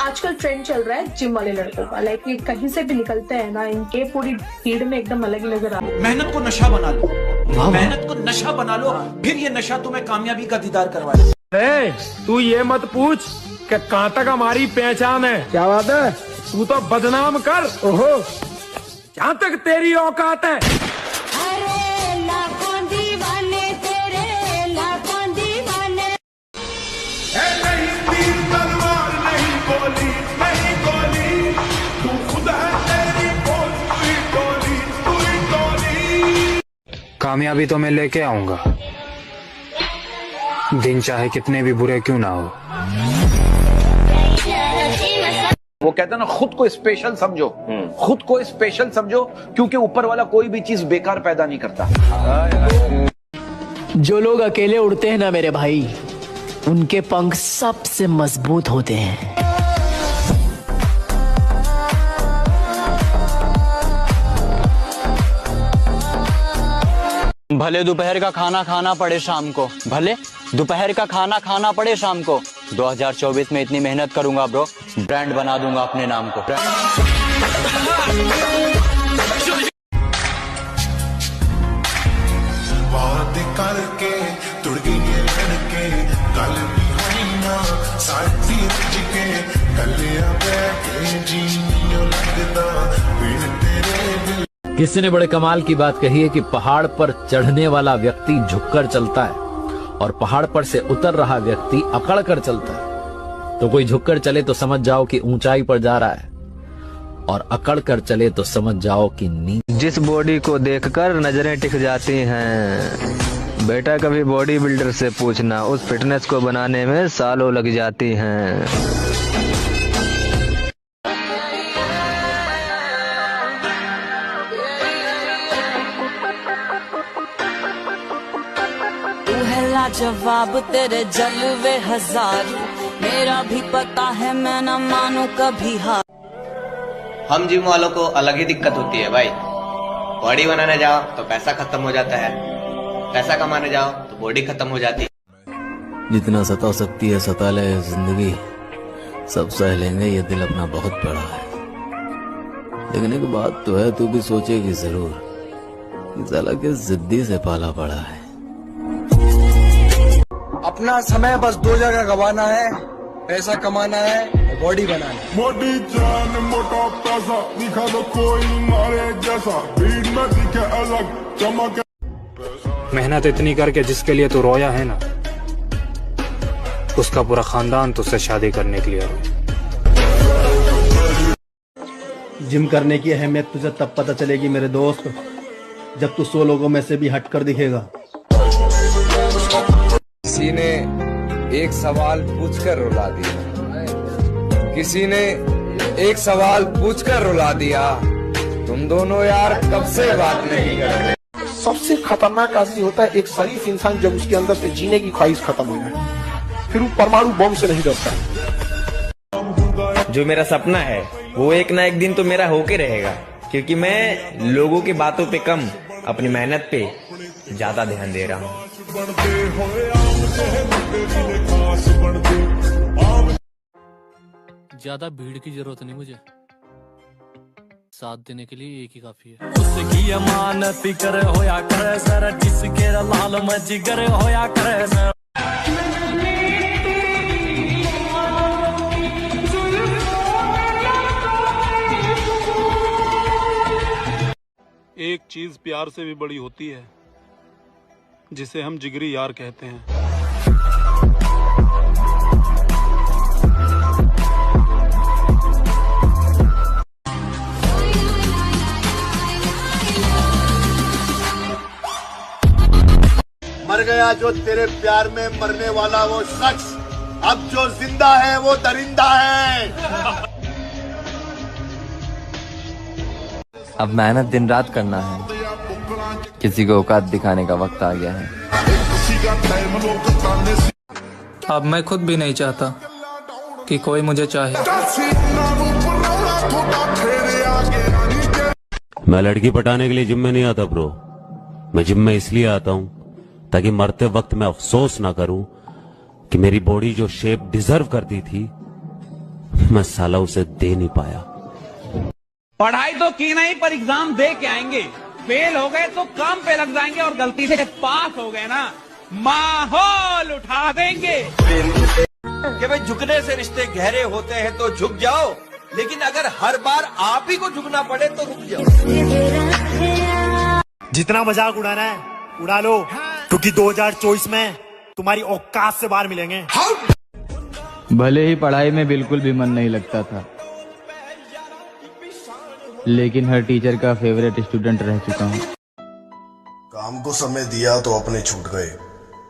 आजकल ट्रेंड चल रहा है जिम वाले लड़कों का, लाइक ये कहीं से भी निकलते हैं ना, इनके पूरी भीड़ में एकदम अलग ही नजर आता है। मेहनत को नशा बना लो, मेहनत को नशा बना लो, फिर ये नशा तुम्हें कामयाबी का दीदार करवाए। तू ये मत पूछ कि कहाँ तक हमारी पहचान है। क्या बात है? तू तो बदनाम कर, ओहो, जहाँ तक तेरी औकात है। कामयाबी तो मैं लेके आऊंगा, दिन चाहे कितने भी बुरे क्यों ना हो। वो कहते हैं ना, खुद को स्पेशल समझो, खुद को स्पेशल समझो, क्योंकि ऊपर वाला कोई भी चीज बेकार पैदा नहीं करता। जो लोग अकेले उड़ते हैं ना मेरे भाई, उनके पंख सबसे मजबूत होते हैं। भले दोपहर का खाना खाना पड़े शाम को, भले दोपहर का खाना खाना पड़े शाम को, 2024 में इतनी मेहनत करूंगा ब्रो, ब्रांड बना दूंगा अपने नाम को। बात करके तुड़ गए लड़के, कल भी होना साथी के कलिया बैठे जीनियो लगदा बिन तेरे दिल। किसी ने बड़े कमाल की बात कही है कि पहाड़ पर चढ़ने वाला व्यक्ति झुककर चलता है और पहाड़ पर से उतर रहा व्यक्ति अकड़ कर चलता है। तो कोई झुककर चले तो समझ जाओ कि ऊंचाई पर जा रहा है, और अकड़ कर चले तो समझ जाओ कि नीचे। जिस बॉडी को देखकर नजरें टिक जाती हैं, बेटा कभी बॉडी बिल्डर से पूछना, उस फिटनेस को बनाने में सालों लग जाती हैं। जवाब तेरे जलवे हजार, मेरा भी पता है मैं न मानू कभी हार। हम जिम वालों को अलग ही दिक्कत होती है भाई। बॉडी बनाने जाओ तो पैसा खत्म हो जाता है, पैसा कमाने जाओ तो बॉडी खत्म हो जाती है। जितना सता सकती है सता ले जिंदगी, सब सह लेंगे, ये दिल अपना बहुत बड़ा है। लेकिन एक बात तो है, तू भी सोचेगी जरूर कि साला किस जिद्दी से पाला पड़ा है। अपना समय बस दो जगह गवाना है, पैसा कमाना है, बॉडी बनाना है। मोटी जान मोटा पैसा दिखा दो कोई मारे जैसा, भीड़ में दिखे अलग चमक। मेहनत इतनी करके जिसके लिए तू रोया है ना, उसका पूरा खानदान तुझसे शादी करने के लिए रोया। जिम करने की अहमियत तुझे तब पता चलेगी मेरे दोस्त, जब तू 100 लोगों में से भी हटकर दिखेगा। किसी ने एक सवाल पूछकर रुला दिया, किसी ने एक सवाल पूछकर रुला दिया, तुम दोनों यार कब से बात नहीं कर रहे। सबसे खतरनाक आदमी होता है एक शरीफ इंसान, जब उसके अंदर से जीने की ख्वाहिश खत्म हो जाए, फिर वो परमाणु बम से नहीं डरता। जो मेरा सपना है वो एक ना एक दिन तो मेरा होके रहेगा, क्योंकि मैं लोगों की बातों पे कम अपनी मेहनत पे ज्यादा ध्यान दे रहा हूँ। ज्यादा भीड़ की जरूरत नहीं मुझे, साथ देने के लिए एक ही काफी है। उसकी अमानत करे होया करे सर, जिसके लाल मजिगर होया करे सर। एक चीज प्यार से भी बड़ी होती है, जिसे हम जिगरी यार कहते हैं। मर गया जो तेरे प्यार में मरने वाला वो शख्स, अब जो जिंदा है वो दरिंदा है। अब मेहनत दिन रात करना है, किसी को औकात दिखाने का वक्त आ गया है। अब मैं खुद भी नहीं चाहता कि कोई मुझे चाहे। मैं लड़की पटाने के लिए जिम में नहीं आता ब्रो, मैं जिम में इसलिए आता हूँ ताकि मरते वक्त मैं अफसोस ना करूं कि मेरी बॉडी जो शेप डिजर्व करती थी मैं साला उसे दे नहीं पाया। पढ़ाई तो की नहीं पर एग्जाम दे के आएंगे, फेल हो गए तो काम पे लग जाएंगे और गलती से पास हो गए ना माहौल उठा देंगे। कि भाई झुकने से रिश्ते गहरे होते हैं तो झुक जाओ, लेकिन अगर हर बार आप ही को झुकना पड़े तो रुक जाओ। जितना मजाक उड़ाना है उड़ा लो, क्योंकि 2024 में तुम्हारी औकात से बाहर मिलेंगे। भले ही पढ़ाई में बिल्कुल भी मन नहीं लगता था, लेकिन हर टीचर का फेवरेट स्टूडेंट रह चुका हूँ। काम को समय दिया तो अपने छूट गए,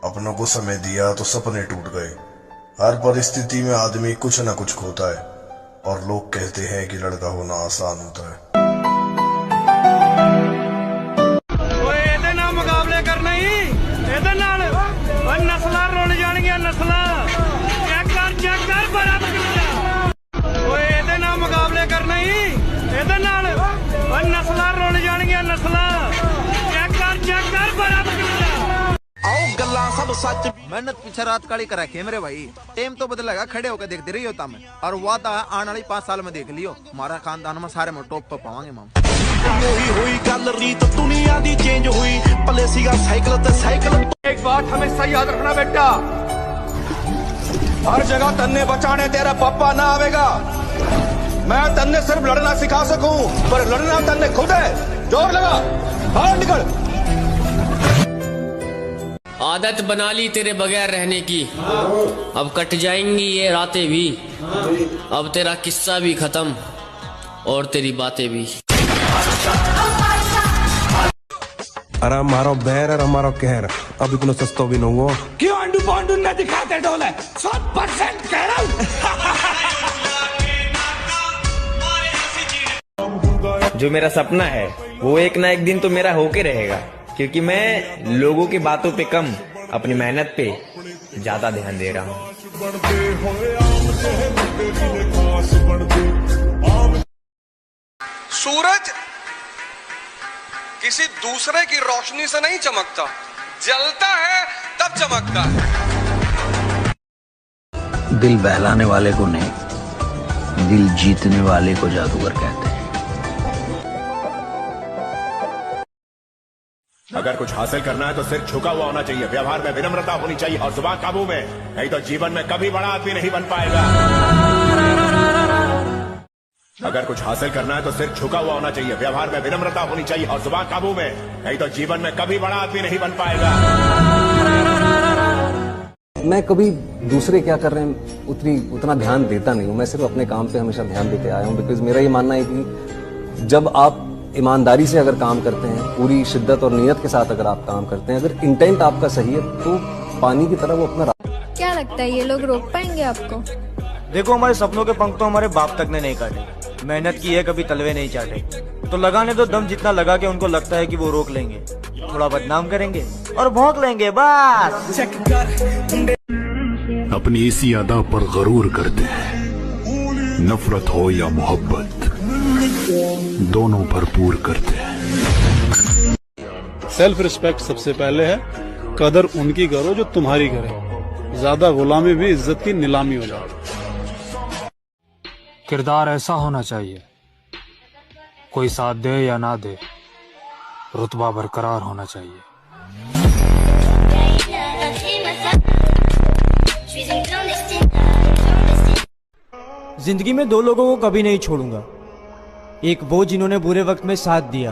अपनों को समय दिया तो सपने टूट गए। हर परिस्थिति में आदमी कुछ न कुछ खोता है, और लोग कहते हैं कि लड़का होना आसान होता है। मुकाबले करना ही नस्ल रुल जाएंगे, नस्ल चेक कर बराबर मुकाबले करना ही नस्ल रुल जाएंगे, नस्ल चेक कर बराबर आओ गल्ला सब सच। मेहनत पीछे रात काली कर रखे मेरे भाई, टेम तो बदलेगा, खड़े होकर देखते रही होता मैं, और वादा आने वाली 5 साल में देख लियो, हमारा खानदान में सारे में टॉप पे पावांगे माम। दुनिया दी चेंज हुई, पले सीगा साइकिल ते साइकिल। एक बात हमेशा याद रखना बेटा, हर जगह तन्ने बचाने तेरा पापा ना आवेगा। मैं तन्ने सिर्फ लड़ना सिखा सकूं, पर लड़ना तन्ने खुद है। जोर लगा, बाहर निकल। आदत बना ली तेरे बगैर रहने की, अब कट जाएंगी ये रातें भी, अब तेरा किस्सा भी खत्म और तेरी बातें भी। अरे हमारो बैर और हमारो कहर अब इतना सस्तो भी नहीं हुआ। क्यों अंडू पांडू न दिखाते डोले 100% कह रहा हूँ। जो मेरा सपना है वो एक ना एक दिन तो मेरा होके रहेगा, क्योंकि मैं लोगों की बातों पे कम अपनी मेहनत पे ज्यादा ध्यान दे रहा हूँ। सूरज किसी दूसरे की रोशनी से नहीं चमकता, जलता है तब चमकता है। दिल बहलाने वाले को नहीं, दिल जीतने वाले को जादूगर कहते हैं। अगर कुछ हासिल करना है तो सिर झुका हुआ होना चाहिए, व्यवहार में विनम्रता होनी चाहिए और जुबान काबू में, नहीं तो जीवन में कभी बड़ा आदमी नहीं बन पाएगा। अगर कुछ हासिल करना है तो सिर झुका हुआ होना चाहिए, व्यवहार में विनम्रता होनी चाहिए और जुबान काबू में, नहीं तो जीवन में कभी बड़ा आदमी नहीं बन पाएगा। मैं कभी दूसरे क्या कर रहे हैं उतना ध्यान देता नहीं हूँ, मैं सिर्फ अपने काम पे हमेशा ध्यान देते आया हूँ। बिकॉज मेरा ये मानना है कि जब आप ईमानदारी से अगर काम करते हैं, पूरी शिद्दत और नियत के साथ अगर आप काम करते हैं, अगर इंटेंट आपका सही है तो पानी की तरह वो अपना। क्या लगता है ये लोग रोक पाएंगे आपको? देखो, हमारे सपनों के पंख तो हमारे बाप तक ने नहीं काटे, मेहनत की है कभी तलवे नहीं चाटे, तो लगाने दो दम जितना लगा के उनको लगता है कि वो रोक लेंगे, थोड़ा बदनाम करेंगे और भौंक लेंगे बस। अपनी इसी अदा पर गरूर करते हैं, नफरत हो या मोहब्बत दोनों भरपूर करते हैं। सेल्फ रिस्पेक्ट सबसे पहले है, कदर उनकी करो जो तुम्हारी करे, ज्यादा गुलामी भी इज्जत की नीलामी हो जाए। किरदार ऐसा होना चाहिए, कोई साथ दे या ना दे, रुतबा बरकरार होना चाहिए। जिंदगी में 2 लोगों को कभी नहीं छोड़ूंगा, एक वो जिन्होंने बुरे वक्त में साथ दिया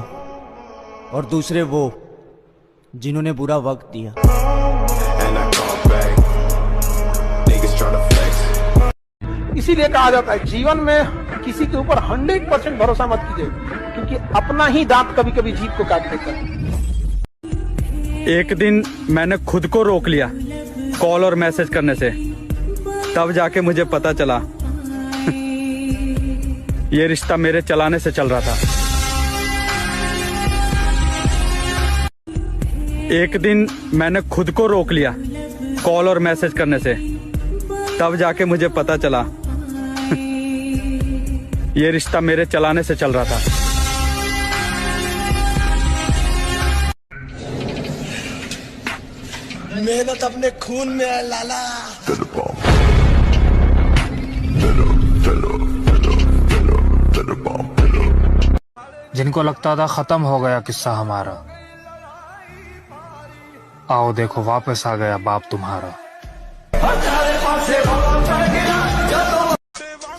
और दूसरे वो जिन्होंने बुरा वक्त दिया। इसीलिए कहा जाता है जीवन में किसी के ऊपर 100% भरोसा मत कीजिए, क्योंकि अपना ही दांत कभी कभी जीभ को काट देता है। एक दिन मैंने खुद को रोक लिया कॉल और मैसेज करने से, तब जाके मुझे पता चला ये रिश्ता मेरे चलाने से चल रहा था। एक दिन मैंने खुद को रोक लिया कॉल और मैसेज करने से, तब जाके मुझे पता चला ये रिश्ता मेरे चलाने से चल रहा था। मेहनत अपने खून में है लाला। चलो जिनको लगता था खत्म हो गया किस्सा हमारा, आओ देखो वापस आ गया बाप तुम्हारा।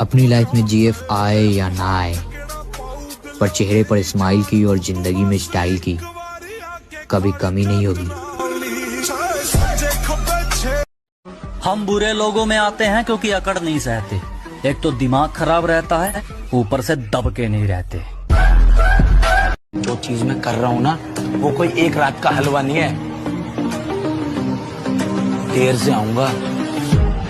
अपनी लाइफ में जीएफ आए या ना आए, पर चेहरे पर स्माइल की और जिंदगी में स्टाइल की कभी कमी नहीं होगी। हम बुरे लोगों में आते हैं क्योंकि अकड़ नहीं सहते। एक तो दिमाग खराब रहता है, ऊपर से दबके नहीं रहते। जो चीज मैं कर रहा हूँ ना, वो कोई एक रात का हलवा नहीं है। देर से आऊंगा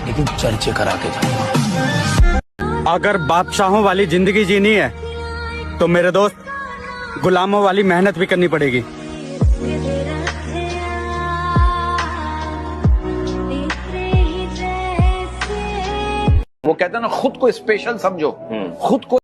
लेकिन चर्चे करा के जाऊंगा। अगर बादशाहों वाली जिंदगी जीनी है तो मेरे दोस्त गुलामों वाली मेहनत भी करनी पड़ेगी। वो कहता है ना, खुद को स्पेशल समझो, खुद को